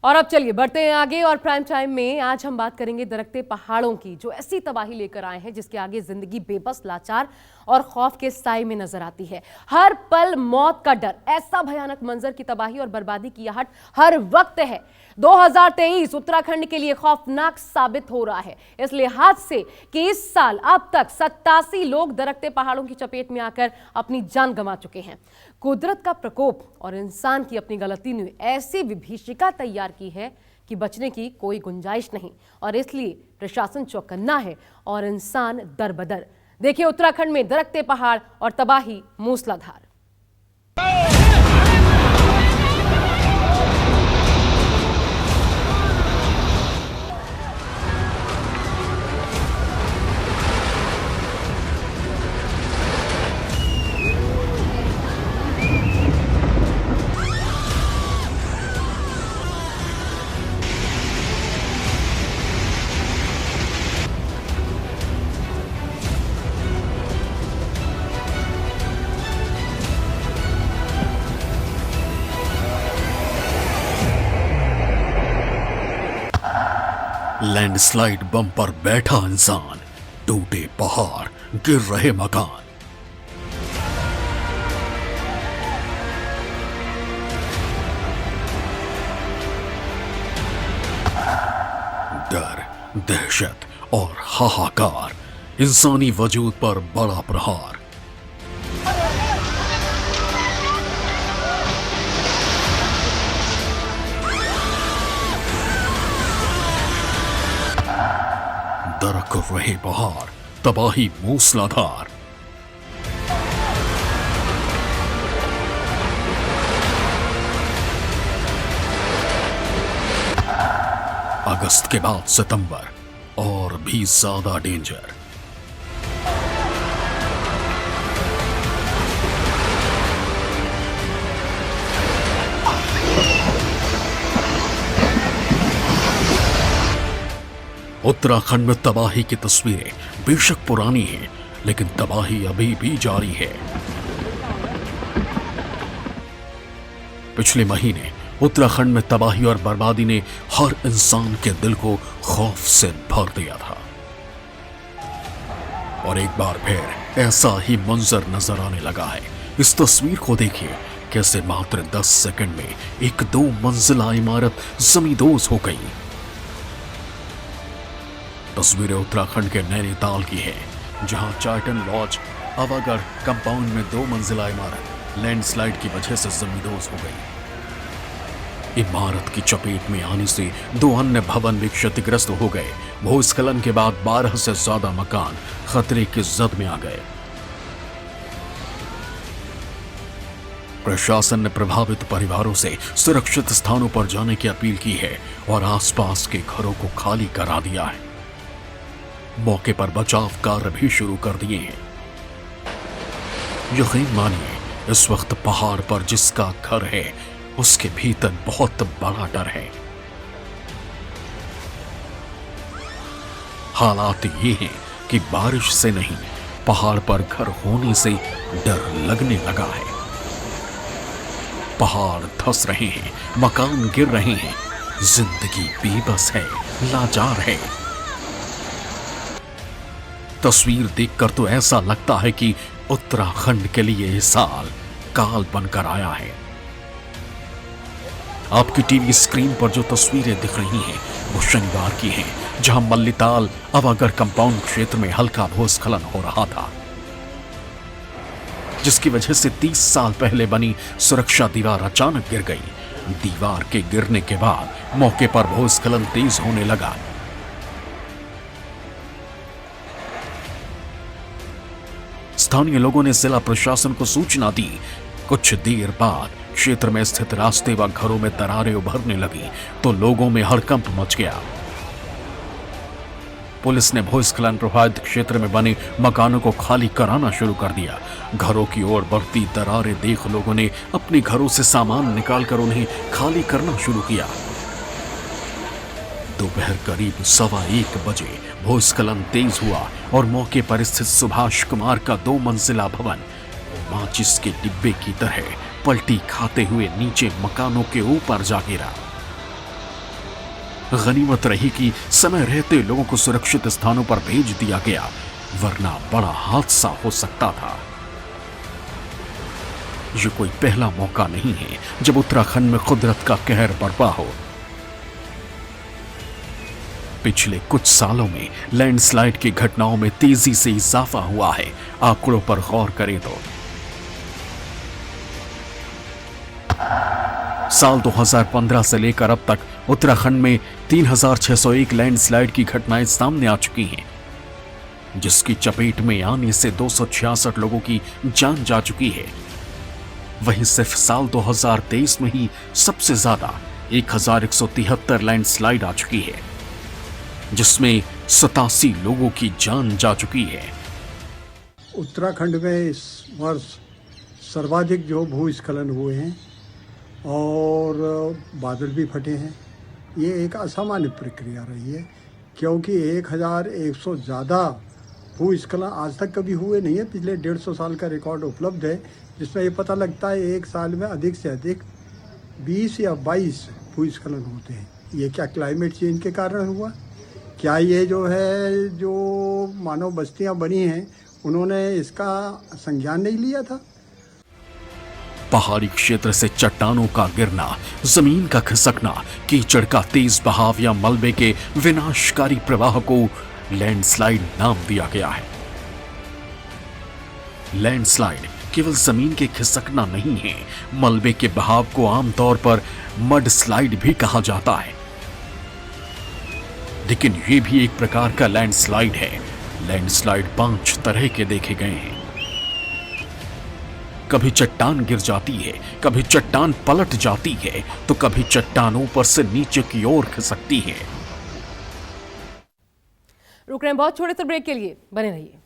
और अब चलिए बढ़ते हैं आगे और प्राइम टाइम में आज हम बात करेंगे दरकते पहाड़ों की, जो ऐसी तबाही लेकर आए हैं जिसके आगे जिंदगी बेबस, लाचार और खौफ के साए में नजर आती है। हर पल मौत का डर, ऐसा भयानक मंजर की तबाही और बर्बादी की आहट हर वक्त है। 2023 उत्तराखंड के लिए खौफनाक साबित हो रहा है, इस लिहाज से कि इस साल अब तक 87 लोग दरकते पहाड़ों की चपेट में आकर अपनी जान गंवा चुके हैं। कुदरत का प्रकोप और इंसान की अपनी गलती ने ऐसी विभीषिका तैयार की है कि बचने की कोई गुंजाइश नहीं, और इसलिए प्रशासन चौकन्ना है और इंसान दरबदर। देखिए उत्तराखंड में दरकते पहाड़ और तबाही मूसलाधार। लैंडस्लाइड बम पर बैठा इंसान, टूटे पहाड़, गिर रहे मकान। डर, दहशत और हाहाकार, इंसानी वजूद पर बड़ा प्रहार। दरक रहे पहाड़, तबाही मूसलाधार। अगस्त के बाद सितंबर, और भी ज्यादा डेंजर। उत्तराखंड में तबाही की तस्वीरें बेशक पुरानी हैं, लेकिन तबाही अभी भी जारी है। पिछले महीने उत्तराखंड में तबाही और बर्बादी ने हर इंसान के दिल को खौफ से भर दिया था। और एक बार फिर ऐसा ही मंजर नजर आने लगा है। इस तस्वीर को देखिए, कैसे मात्र 10 सेकंड में एक 2 मंजिला इमारत जमींदोज हो गई। तस्वीरें उत्तराखंड के नैनीताल की है, जहां चार्टन लॉज अवागढ़ कंपाउंड में 2 मंजिला इमारत लैंडस्लाइड की वजह से जमींदोज हो गई। इमारत की चपेट में आने से 2 अन्य भवन भी क्षतिग्रस्त हो गए। भूस्खलन के बाद 12 से ज्यादा मकान खतरे की जद में आ गए। प्रशासन ने प्रभावित परिवारों से सुरक्षित स्थानों पर जाने की अपील की है और आसपास के घरों को खाली करा दिया है। मौके पर बचाव कार्य भी शुरू कर दिए हैं। यकीन मानिए, इस वक्त पहाड़ पर जिसका घर है उसके भीतर बहुत बड़ा डर है। हालात ये हैं कि बारिश से नहीं, पहाड़ पर घर होने से डर लगने लगा है। पहाड़ धंस रहे हैं, मकान गिर रहे हैं, जिंदगी बेबस है, लाचार है। तस्वीर देखकर तो ऐसा लगता है कि उत्तराखंड के लिए यह साल काल बनकर आया है। आपकी टीवी स्क्रीन पर जो तस्वीरें दिख रही हैं वो शनिवार की हैं, जहां मल्लीताल अवागढ़ कंपाउंड क्षेत्र में हल्का भूस्खलन हो रहा था, जिसकी वजह से 30 साल पहले बनी सुरक्षा दीवार अचानक गिर गई। दीवार के गिरने के बाद मौके पर भूस्खलन तेज होने लगा। स्थानीय लोगों ने जिला प्रशासन को सूचना दी। कुछ देर बाद क्षेत्र में स्थित रास्ते व घरों में दरारें उभरने लगी तो लोगों में हड़कंप मच गया। पुलिस ने भूस्खलन प्रभावित क्षेत्र में बने मकानों को खाली कराना शुरू कर दिया। घरों की ओर बढ़ती दरारें देख लोगों ने अपने घरों से सामान निकालकर उन्हें खाली करना शुरू किया। दोपहर करीब 1:15 बजे भूस्खलन तेज हुआ और मौके पर स्थित सुभाष कुमार का 2 मंजिला भवन माचिस के डिब्बे की तरह पलटी खाते हुए नीचे मकानों के ऊपर जा गिरा। गनीमत रही कि समय रहते लोगों को सुरक्षित स्थानों पर भेज दिया गया, वरना बड़ा हादसा हो सकता था। ये कोई पहला मौका नहीं है जब उत्तराखंड में कुदरत का कहर बरपा हो। पिछले कुछ सालों में लैंडस्लाइड की घटनाओं में तेजी से इजाफा हुआ है। आंकड़ों पर गौर करें तो साल 2015 से लेकर अब तक उत्तराखंड में 3601 लैंडस्लाइड की घटनाएं सामने आ चुकी हैं, जिसकी चपेट में आने से 266 लोगों की जान जा चुकी है। वहीं सिर्फ साल 2023 में ही सबसे ज्यादा 1173 लैंडस्लाइड आ चुकी है, जिसमें 87 लोगों की जान जा चुकी है। उत्तराखंड में इस वर्ष सर्वाधिक जो भूस्खलन हुए हैं और बादल भी फटे हैं, ये एक असामान्य प्रक्रिया रही है, क्योंकि 1100 ज़्यादा भूस्खलन आज तक कभी हुए नहीं है। पिछले 150 साल का रिकॉर्ड उपलब्ध है, जिसमें ये पता लगता है एक साल में अधिक से अधिक 20 या 22 भूस्खलन होते हैं। ये क्या क्लाइमेट चेंज के कारण हुआ? क्या ये जो मानव बस्तियां बनी हैं, उन्होंने इसका संज्ञान नहीं लिया था? पहाड़ी क्षेत्र से चट्टानों का गिरना, जमीन का खिसकना, कीचड़ का तेज बहाव या मलबे के विनाशकारी प्रवाह को लैंडस्लाइड नाम दिया गया है। लैंडस्लाइड केवल जमीन के खिसकना नहीं है, मलबे के बहाव को आमतौर पर मड स्लाइड भी कहा जाता है। लेकिन यह भी एक प्रकार का लैंडस्लाइड है। लैंडस्लाइड 5 तरह के देखे गए हैं। कभी चट्टान गिर जाती है, कभी चट्टान पलट जाती है, तो कभी चट्टान ऊपर से नीचे की ओर खिसकती है। रुक रहे हैं बहुत छोटे से ब्रेक के लिए, बने रहिए।